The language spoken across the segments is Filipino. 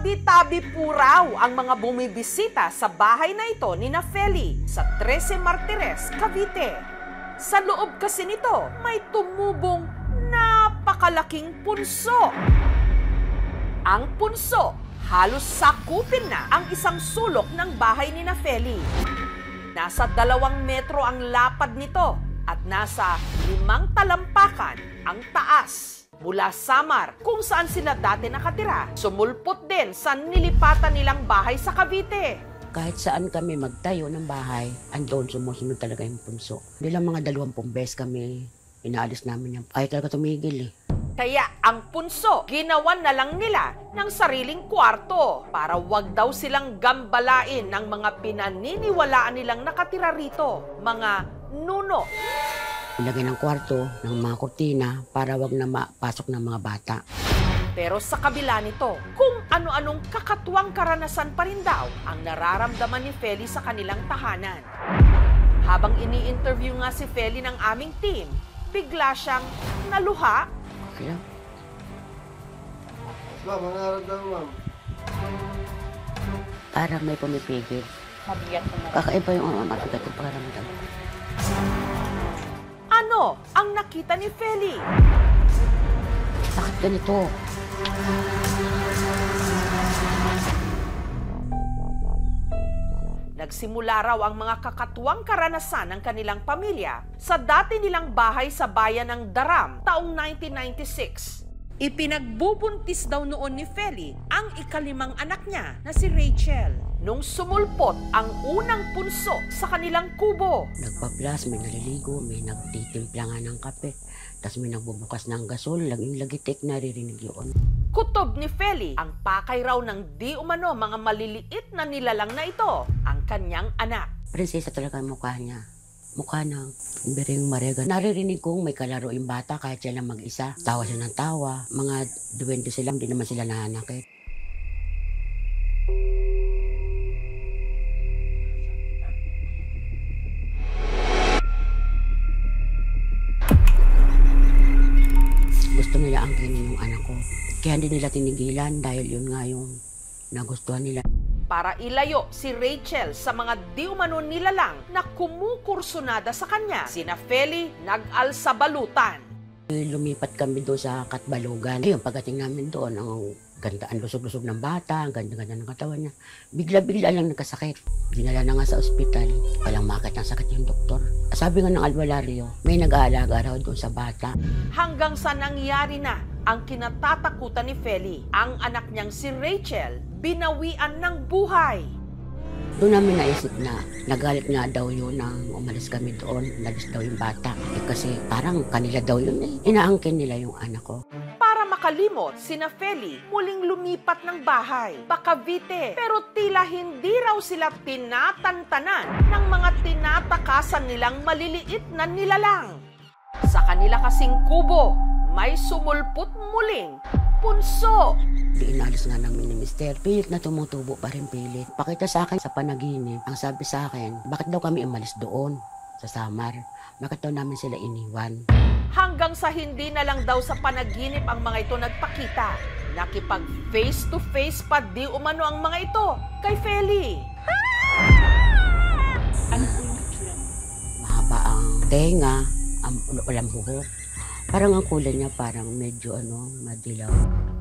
Tabi-tabi po raw ang mga bumibisita sa bahay na ito ni Feli sa 13 Martires, Cavite. Sa loob kasi nito, may tumubong napakalaking punso. Ang punso, halos sakupin na ang isang sulok ng bahay ni Feli. Nasa 2 metro ang lapad nito at nasa 5 talampakan ang taas. Mula Samar, kung saan sila dati nakatira, sumulpot din sa nilipatan nilang bahay sa Cavite. Kahit saan kami magtayo ng bahay, andon sumusunod talaga yung punso. Bilang mga 20 beses kami, inaalis namin yung ay talaga tumigil eh. Kaya ang punso, ginawan na lang nila ng sariling kwarto para wag daw silang gambalain ng mga pinaniniwalaan nilang nakatira rito, mga nuno. Ilagay ng kwarto ng mga kurtina para wag na mapasok ng mga bata. Pero sa kabila nito, kung ano-anong kakatuwang karanasan pa rin daw ang nararamdaman ni Feli sa kanilang tahanan. Habang ini-interview nga si Feli ng aming team, bigla siyang naluha. Okay lang. Ma'am, ang nararamdaman, ma'am? Parang may pumipigil. Mabigat na. Kakaiba yung mabigat yung pakiramdam. Ano ang nakita ni Feli? Bakit ganito? Nagsimula raw ang mga kakatuwang karanasan ng kanilang pamilya sa dati nilang bahay sa bayan ng Daram taong 1996. Ipinagbubuntis daw noon ni Feli ang ika-5 anak niya na si Rachel. Nung sumulpot ang unang punso sa kanilang kubo. Nagpa-plus, may naliligo, may nagtitimpla nga ng kape. Tapos may nagbubukas ng gasol, laging lagitik, naririnig yun. Kutob ni Feli ang pakay raw ng di umano mga maliliit na nilalang na ito, ang kanyang anak. Prinsesa talaga ang mukha niya. Mukha ng Bering Marega. Naririnig kong may kalaro yung bata kahit siya lang mag-isa. Tawa siya ng tawa. Mga duwende sila, hindi naman sila nananakit. Gusto nila angkinin yung anak ko. Kaya hindi nila tinigilan dahil yun nga yung nagustuhan nila. Para ilayo si Rachel sa mga di umano nilalang na kumukursunada sa kanya, sina Feli nag-alsa balutan. Lumipat kami doon sa Katbalogan. Ayun, pagdating namin doon, ang ganda, ang lusog-lusog ng bata, ang ganda-ganda ng katawan niya. Bigla-bigla lang nagkasakit. Dinala na nga sa ospital. Walang makit ng sakit yung doktor. Sabi nga ng albularyo, may nag-aalaga raw doon sa bata. Hanggang sa nangyari na ang kinatatakutan ni Feli, ang anak niyang si Rachel, binawian ng buhay. Doon namin naisip na nagalit nga daw yun nang umalis kami doon. Nalis daw yung bata. Kasi parang kanila daw yun eh. Inaangkin nila yung anak ko. Para makalimot, sina Feli muling lumipat ng bahay, Cavite. Pero tila hindi raw sila tinatantanan ng mga tinatakasan nilang maliliit na nilalang. Sa kanila kasing kubo, may sumulpot muling punso. Di inalis nga namin ni Mister. Pilit na tumutubo pa rin pilit. Pakita sa akin sa panaginip. Ang sabi sa akin, bakit daw kami umalis doon sa Samar? Bakit daw namin sila iniwan? Hanggang sa hindi na lang daw sa panaginip ang mga ito nagpakita. Nakipag face to face pa di umano ang mga ito kay Feli. Ano po yung itsura? Mahaba ang tenga, walang buhok. Parang ang kulay niya parang medyo madilaw.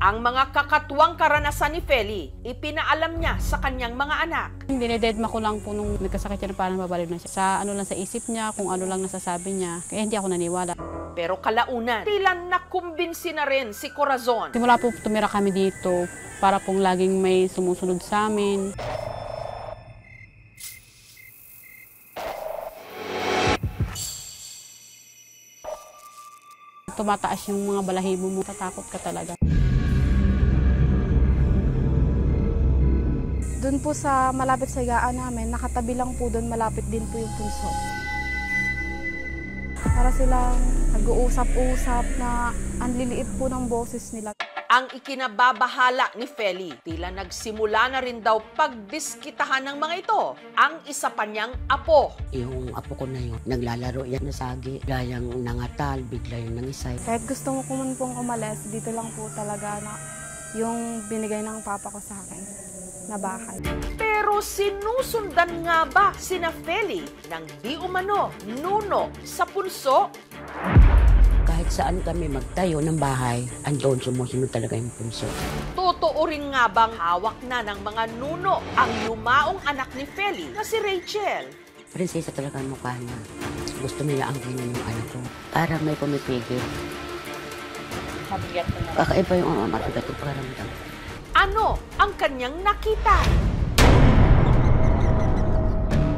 Ang mga kakatuwang karanasan ni Feli, ipinaalam niya sa kanyang mga anak. Dinededma ko lang po nung nagkasakit siya na parang mabaliw na siya. Sa lang sa isip niya, kung ano lang nasasabi niya. Kaya hindi ako naniwala. Pero kalaunan, tila nakumbinsi na rin si Corazon. Simula po tumira kami dito para pong laging may sumusunod sa amin. Tumataas yung mga balahibo mo, tatakot ka talaga. Doon po sa malapit sa higaan namin, nakatabi lang po doon, malapit din po yung punso. Para silang nag-uusap-usap na ang liliit po ng boses nila. Ang ikinababahala ni Feli, tila nagsimula na rin daw pagdiskitahan ng mga ito, ang isa pa niyang apo. Yung apo ko na yun, naglalaro yan na sagi. Bigla yung nangatal, bigla yung nangisay. Kahit gusto mo po man pong umalis, dito lang po talaga na yung binigay ng papa ko sa akin na bahay. Pero sinusundan nga ba sina Feli ng di umano nuno sa punso? Kahit saan kami magtayo ng bahay, andon sumusunod talaga yung punso. Totoo rin nga bang hawak na ng mga nuno ang yumaong anak ni Feli na si Rachel? Prinsesa talaga ang mukha niya. Gusto nila ang ganyan yung anak ko. Parang may pumipigil. Mabigat na. Kakaiba yung mabigat yung pakiramdam. Ano ang kanyang nakita?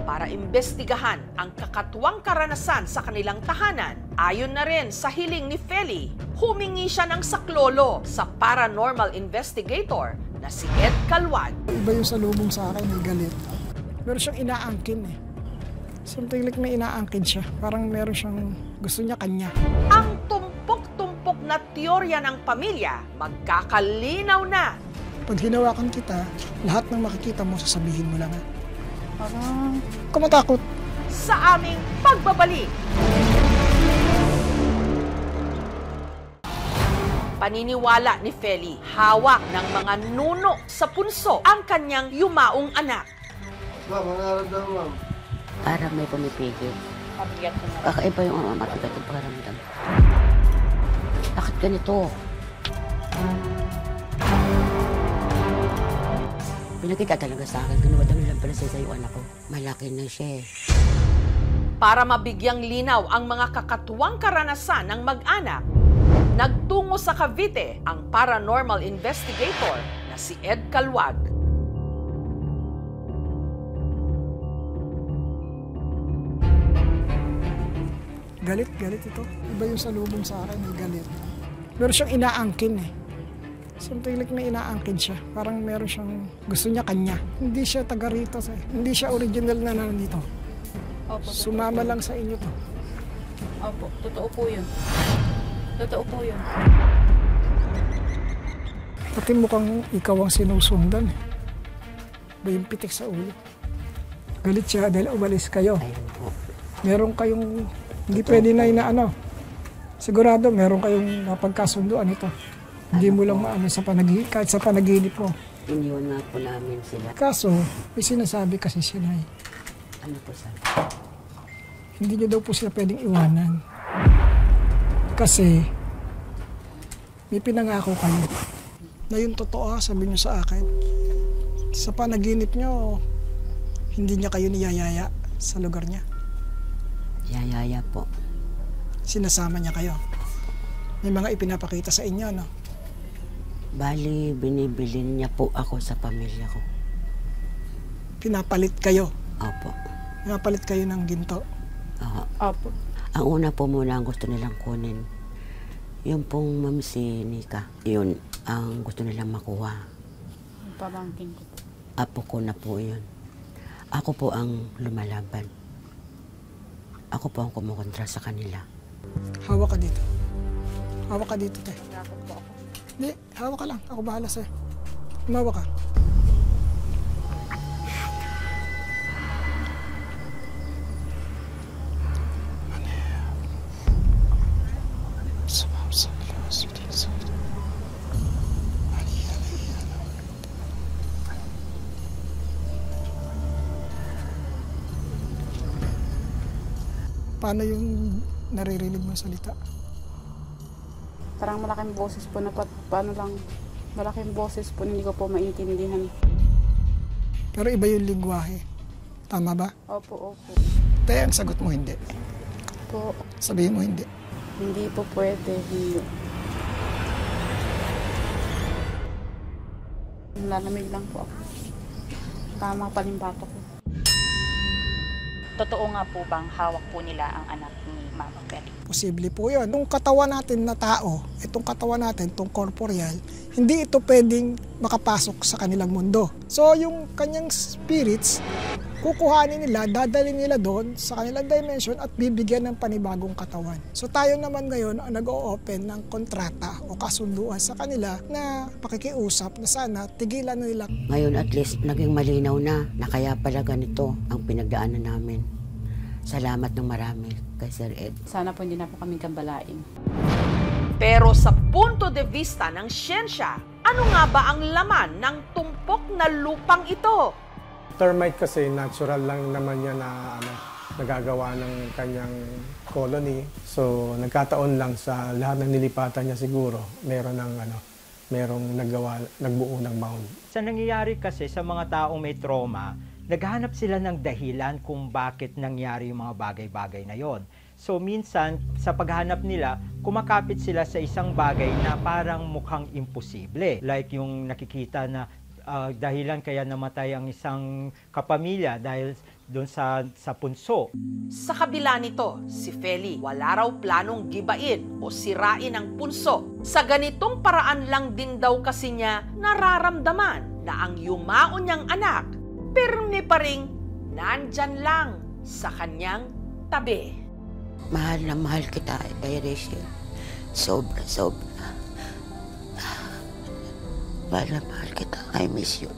Para imbestigahan ang kakatuwang karanasan sa kanilang tahanan, ayon na rin sa hiling ni Feli, humingi siya ng saklolo sa paranormal investigator na si Ed Calwag. Iba yung salubong sa akin, may galit. Meron siyang inaangkin eh. Something like may inaangkin siya. Parang meron siyang gusto niya kanya. Ang tumpok-tumpok na teorya ng pamilya, magkakalinaw na. Pag hinawakan kita, lahat ng makikita mo, sasabihin mo lang ha. Parang Kumatakot. Sa aming pagbabalik. Paniniwala ni Feli, hawak ng mga nuno sa punso ang kanyang yumaong anak. Ma'am, ang nararamdaman, ma'am? Parang may pumipigil. Mabigat na. Kakaiba yung mabigat yung pakiramdam. Bakit ganito? Pinakita talaga sa akin, kinuwadang nilang pala sa yung anak ko. Malaki na siya eh. Para mabigyang linaw ang mga kakatuwang karanasan ng mag-anak, nagtungo sa Cavite ang paranormal investigator na si Ed Calwag. Galit ito. Iba yung salubong sa akin, may galit. Meron siyang inaangkin eh. Something like may inaangkin siya. Parang meron siyang gusto niya kanya. Hindi siya taga rito. Hindi siya original na nandito. Opo, Sumama lang sa inyo to. Opo, totoo po yun. Totoo po yun. Pati mukhang ikaw ang sinusundan eh. Ba yung pitik sa ulo. Galit siya dahil umalis kayo. Ayun po. Meron kayong hindi pwede na inaano. Sigurado meron kayong napagkasunduan ito. Hindi mo lang maano sa kahit sa panaginip mo. Iniwan nga po namin sila. Kaso, may sinasabi kasi siya na Ano po sabi? hindi niyo daw po sila pwedeng iwanan. Kasi, may pinangako kayo. Na yung totoo, sabi niyo sa akin. Sa panaginip niyo, hindi niya kayo niyayaya sa lugar niya. Yayaya po. Sinasama niya kayo. May mga ipinapakita sa inyo, no? Bali, binibilin niya po ako sa pamilya ko. Pinapalit kayo. Opo. Pinapalit kayo ng ginto. Oo. Opo. Ang una po muna ang gusto nilang kunin. Yung pong ma'am si Nika. Yun ang gusto nilang makuha. Pabangkin ko po. Apo ko na po yun. Ako po ang lumalaban. Ako po ang kumukontra sa kanila. Hawak ka dito. Hawak ka dito, te. Takot po ako. Hindi, hawak ka lang. Ako bahala sa'yo. Humawak ka. Paano yung naririnig mo salita? Parang malaking boses po na paano lang, malaking boses po na hindi ko po maintindihan. Pero iba yung lingwahe. Tama ba? Opo, opo. Te, ang sagot mo hindi. Po, Sabihin mo hindi. hindi po pwede, hindi. Lalamig lang po ako. Tama pa yung bato ko. Totoo nga po bang hawak po nila ang anak ni Mama Feli? Posible po yun. Itong katawan natin na tao, itong katawan natin, itong corporeal, hindi ito pwedeng makapasok sa kanilang mundo. So yung kanyang spirits, kukuhanin nila, dadalhin nila doon sa kanilang dimension at bibigyan ng panibagong katawan. So tayo naman ngayon ang nag-o-open ng kontrata o kasunduan sa kanila na pakikiusap na sana tigilan na nila. Ngayon at least naging malinaw na kaya pala ganito ang pinagdaanan namin. Salamat ng marami kay Sir Ed. Sana po hindi na po kaming kambalain. Pero sa punto de vista ng siyensya, Ano nga ba ang laman ng tumpok na lupang ito? Termite kasi natural lang naman yan na nagagawa ng kanyang colony. So nagkataon lang sa lahat ng nilipatan niya siguro, merong nagbuo ng mound. Sa nangyayari kasi sa mga taong may trauma, naghahanap sila ng dahilan kung bakit nangyari yung mga bagay-bagay na yon. So minsan, sa paghanap nila, kumakapit sila sa isang bagay na parang mukhang imposible. Like yung nakikita na dahilan kaya namatay ang isang kapamilya dahil doon sa punso. Sa kabila nito, si Feli wala raw planong gibain o sirain ang punso. Sa ganitong paraan lang din daw kasi niya nararamdaman na ang yumao niyang anak pirmi pa ring nandyan lang sa kanyang tabi. Mahal na mahal kita, Rachel. Sobra. Mahal na mahal kita. I miss you.